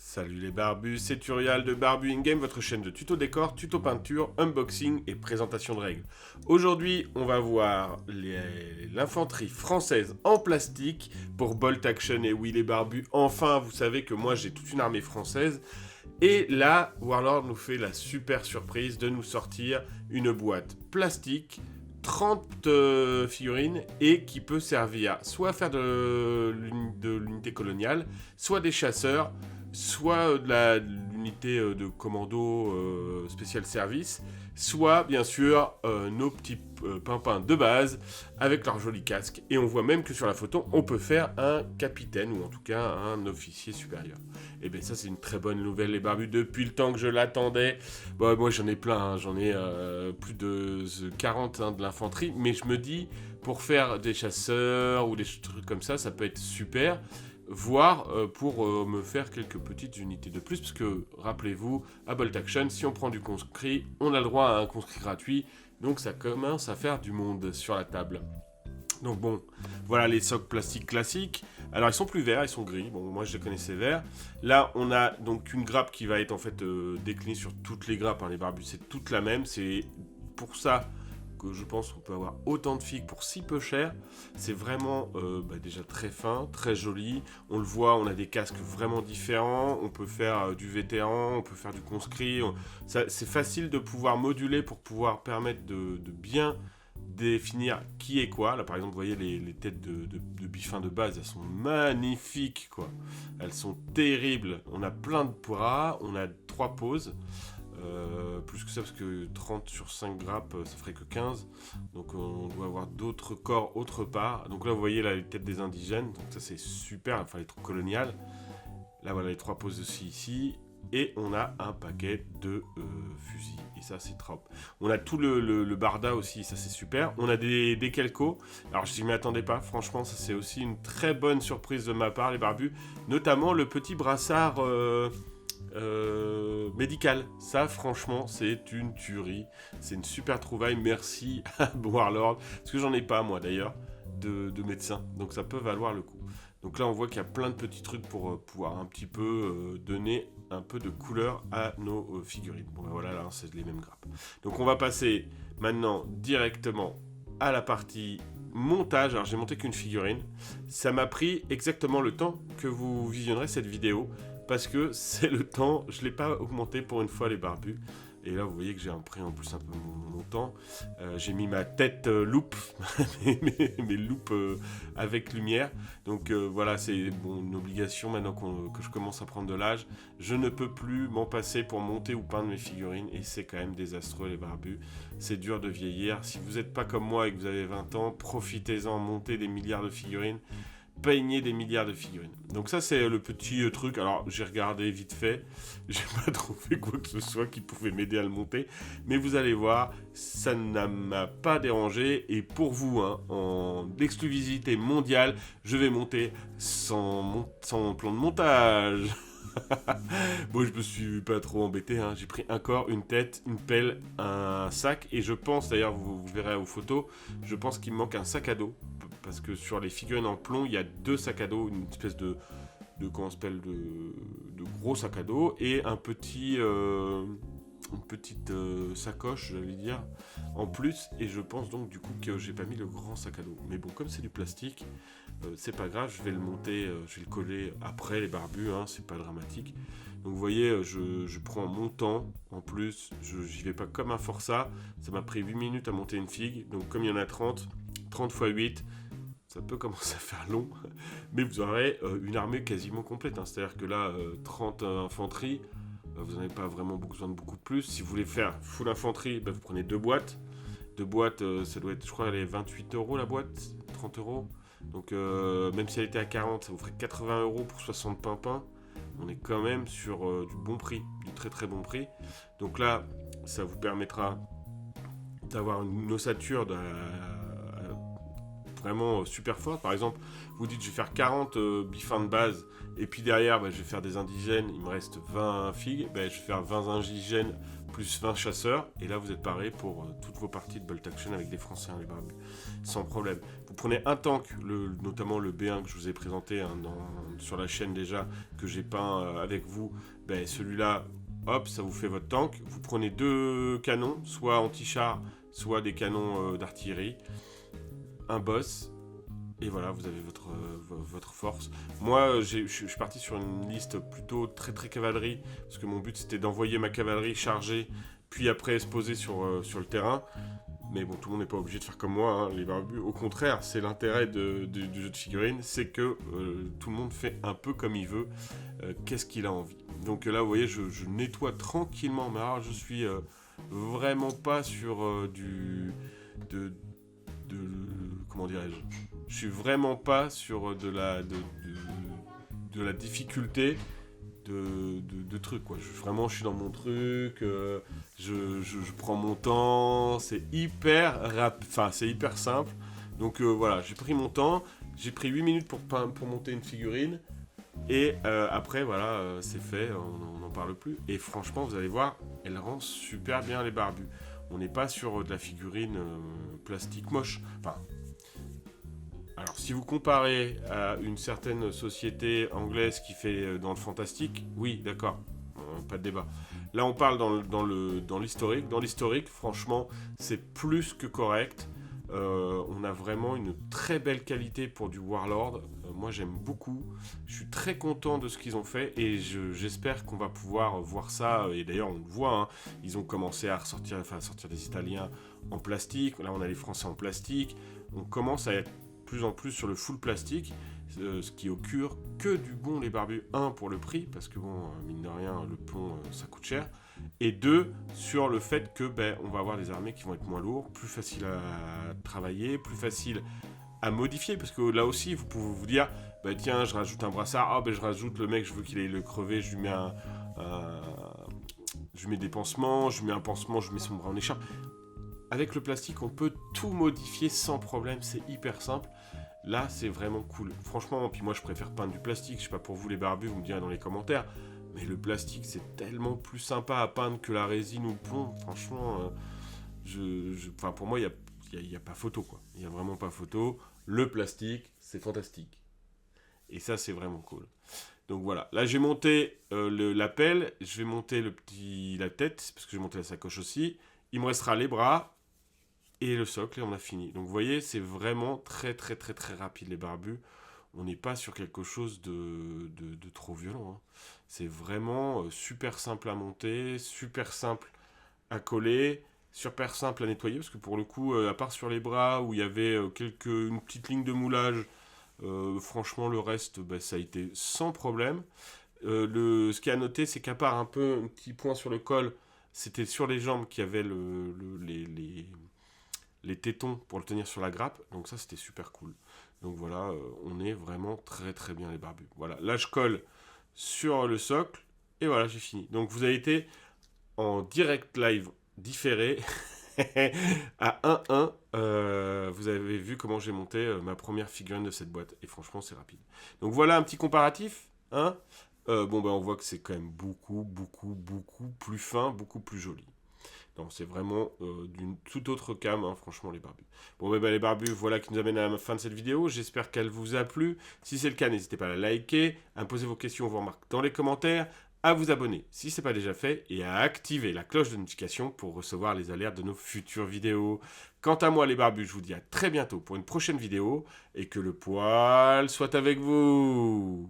Salut les barbus, c'est Turial de Barbu In Game, votre chaîne de tuto décor, tuto peinture, unboxing et présentation de règles. Aujourd'hui, on va voir l'infanterie française en plastique pour Bolt Action. Et oui les barbus, enfin vous savez que moi j'ai toute une armée française. Et là, Warlord nous fait la super surprise de nous sortir une boîte plastique 30 figurines et qui peut servir soit à faire de l'unité coloniale, soit des chasseurs, soit de l'unité de commando spécial service, soit bien sûr nos petits pimpins de base avec leur joli casque. Et on voit même que sur la photo, on peut faire un capitaine ou en tout cas un officier supérieur. Et bien ça c'est une très bonne nouvelle les barbus, depuis le temps que je l'attendais. Bon, moi j'en ai plein, hein. J'en ai plus de 40 de l'infanterie, mais je me dis pour faire des chasseurs ou des trucs comme ça peut être super. Voire pour me faire quelques petites unités de plus, parce que rappelez-vous, à Bolt Action, si on prend du conscrit, on a le droit à un conscrit gratuit, donc ça commence à faire du monde sur la table. Donc bon, voilà les socles plastiques classiques. Alors ils sont plus verts, ils sont gris. Bon, moi je les connaissais verts. Là, on a donc une grappe qui va être en fait déclinée sur toutes les grappes. Hein. Les barbus, c'est toute la même. C'est pour ça que je pense qu'on peut avoir autant de figues pour si peu cher. C'est vraiment déjà très fin, très joli. On le voit, on a des casques vraiment différents. On peut faire du vétéran, on peut faire du conscrit. C'est facile de pouvoir moduler pour pouvoir permettre de bien définir qui est quoi. Là par exemple vous voyez les têtes de bifins de base, elles sont magnifiques quoi. Elles sont terribles. On a plein de bras, on a 3 poses. Plus que ça parce que 30 sur 5 grappes ça ferait que 15, donc on doit avoir d'autres corps autre part. Donc là vous voyez là, les têtes des indigènes, donc ça c'est super, enfin les troupes coloniales. Là voilà les 3 poses aussi ici. Et on a un paquet de fusils. Et ça, c'est trop. On a tout le barda aussi. Ça, c'est super. On a des calcos. Alors, je n'y m'attendais pas. Franchement, ça, c'est aussi une très bonne surprise de ma part, les barbus. Notamment le petit brassard médical. Ça, franchement, c'est une tuerie. C'est une super trouvaille. Merci à Warlord. Parce que j'en ai pas, moi, d'ailleurs, de médecin. Donc, ça peut valoir le coup. Donc là, on voit qu'il y a plein de petits trucs pour pouvoir un petit peu donner un peu de couleur à nos figurines. Bon ben voilà, là, c'est les mêmes grappes. Donc on va passer maintenant directement à la partie montage. Alors j'ai monté qu'une figurine. Ça m'a pris exactement le temps que vous visionnerez cette vidéo, parce que c'est le temps, je ne l'ai pas augmenté pour une fois les barbus. Et là, vous voyez que j'ai pris en plus un peu mon temps. J'ai mis ma tête loupe, mes loupes avec lumière. Donc voilà, c'est une obligation maintenant que je commence à prendre de l'âge. Je ne peux plus m'en passer pour monter ou peindre mes figurines. Et c'est quand même désastreux, les barbus. C'est dur de vieillir. Si vous n'êtes pas comme moi et que vous avez 20 ans, profitez-en, montez des milliards de figurines. Peignez des milliards de figurines. Donc ça c'est le petit truc. Alors j'ai regardé vite fait, j'ai pas trouvé quoi que ce soit qui pouvait m'aider à le monter, mais vous allez voir, ça ne m'a pas dérangé. Et pour vous, hein, en exclusivité mondiale, je vais monter sans plan de montage. Bon, je me suis pas trop embêté, hein. J'ai pris un corps, une tête, une pelle, un sac, et je pense, d'ailleurs vous verrez aux photos, je pense qu'il me manque un sac à dos, parce que sur les figurines en plomb, il y a 2 sacs à dos, une espèce de comment on s'appelle, de gros sac à dos, et un petit une petite sacoche, j'allais dire, en plus. Et je pense donc du coup que j'ai pas mis le grand sac à dos. Mais bon, comme c'est du plastique, c'est pas grave, je vais le monter, je vais le coller après les barbus, hein, c'est pas dramatique. Donc vous voyez, je prends mon temps, en plus, j'y vais pas comme un forçat. Ça m'a pris 8 minutes à monter une figue, donc comme il y en a 30 x 8, ça peut commencer à faire long, mais vous aurez une armée quasiment complète, hein. C'est-à-dire que là, 30 infanterie, vous n'avez pas vraiment besoin de beaucoup de plus. Si vous voulez faire full infanterie, vous prenez 2 boîtes. 2 boîtes, ça doit être, je crois, elle est 28 € la boîte, 30 €. Donc même si elle était à 40, ça vous ferait 80 € pour 60 pimpins. On est quand même sur du bon prix, du très très bon prix. Donc là, ça vous permettra d'avoir une ossature vraiment super forte. Par exemple, vous dites je vais faire 40 bifins de base, et puis derrière je vais faire des indigènes, il me reste 20 figues, je vais faire 20 indigènes plus 20 chasseurs, et là vous êtes paré pour toutes vos parties de bolt action avec des Français, les barbus, sans problème. Vous prenez un tank, notamment le B1 que je vous ai présenté sur la chaîne déjà, que j'ai peint avec vous, celui-là, hop, ça vous fait votre tank. Vous prenez 2 canons, soit anti-char, soit des canons d'artillerie, un boss, et voilà, vous avez votre force. Moi, je suis parti sur une liste plutôt très très cavalerie, parce que mon but c'était d'envoyer ma cavalerie chargée, puis après se poser sur le terrain. Mais bon, tout le monde n'est pas obligé de faire comme moi, hein, les barbus. Au contraire, c'est l'intérêt du jeu de figurines, c'est que tout le monde fait un peu comme il veut, qu'est-ce qu'il a envie. Donc là, vous voyez, je nettoie tranquillement. Mais alors, je suis vraiment pas sur comment dirais-je, je suis vraiment pas sur de la difficulté de trucs, quoi. Je suis dans mon truc, je prends mon temps, c'est c'est hyper simple. Donc voilà, j'ai pris mon temps, j'ai pris 8 minutes pour monter une figurine, et après voilà, c'est fait, on n'en parle plus. Et franchement, vous allez voir, elle rend super bien les barbus. On n'est pas sur de la figurine plastique moche. Enfin, alors si vous comparez à une certaine société anglaise qui fait dans le fantastique, oui, d'accord, pas de débat. Là, on parle dans l'historique. Dans l'historique, franchement, c'est plus que correct. On a vraiment une très belle qualité pour du Warlord. Moi, j'aime beaucoup. Je suis très content de ce qu'ils ont fait, et j'espère qu'on va pouvoir voir ça. Et d'ailleurs, on le voit, hein, ils ont commencé à sortir des Italiens en plastique. Là, on a les Français en plastique. On commence à être de plus en plus sur le full plastique, ce qui augure que du bon, les barbus. 1, pour le prix, parce que bon, mine de rien, le plomb, ça coûte cher. Et 2, sur le fait que on va avoir des armées qui vont être moins lourdes, plus faciles à travailler, plus faciles à modifier, parce que là aussi vous pouvez vous dire tiens, je rajoute un brassard, je rajoute le mec, je veux qu'il aille le crever, je lui mets je mets des pansements, je mets un pansement, je mets son bras en écharpe. Avec le plastique, on peut tout modifier sans problème, c'est hyper simple. Là, c'est vraiment cool. Franchement, puis moi je préfère peindre du plastique, je sais pas pour vous les barbus, vous me direz dans les commentaires. Mais le plastique, c'est tellement plus sympa à peindre que la résine ou le plomb. Franchement, pour moi, il n'y a pas photo, quoi. Il n'y a vraiment pas photo. Le plastique, c'est fantastique. Et ça, c'est vraiment cool. Donc voilà. Là, j'ai monté la pelle. Je vais monter la tête, parce que j'ai monté la sacoche aussi. Il me restera les bras et le socle, et on a fini. Donc vous voyez, c'est vraiment très, très, très, très rapide, les barbus. On n'est pas sur quelque chose de trop violent, hein. C'est vraiment super simple à monter, super simple à coller, super simple à nettoyer, parce que pour le coup, à part sur les bras où il y avait une petite ligne de moulage, franchement le reste, ça a été sans problème. Ce qui est à noter, c'est qu'à part un petit point sur le col, c'était sur les jambes qu'il y avait les tétons pour le tenir sur la grappe, donc ça c'était super cool. Donc voilà, on est vraiment très très bien, les barbus. Voilà, là je colle sur le socle, et voilà, j'ai fini. Donc vous avez été en direct live différé à 1-1. Vous avez vu comment j'ai monté ma première figurine de cette boîte, et franchement c'est rapide. Donc voilà un petit comparatif, hein. On voit que c'est quand même beaucoup, beaucoup, beaucoup plus fin, beaucoup plus joli. Non, c'est vraiment d'une toute autre cam, hein, franchement, les barbus. Bon, les barbus, voilà qui nous amène à la fin de cette vidéo. J'espère qu'elle vous a plu. Si c'est le cas, n'hésitez pas à la liker, à me poser vos questions, vos remarques dans les commentaires, à vous abonner si ce n'est pas déjà fait, et à activer la cloche de notification pour recevoir les alertes de nos futures vidéos. Quant à moi, les barbus, je vous dis à très bientôt pour une prochaine vidéo, et que le poil soit avec vous.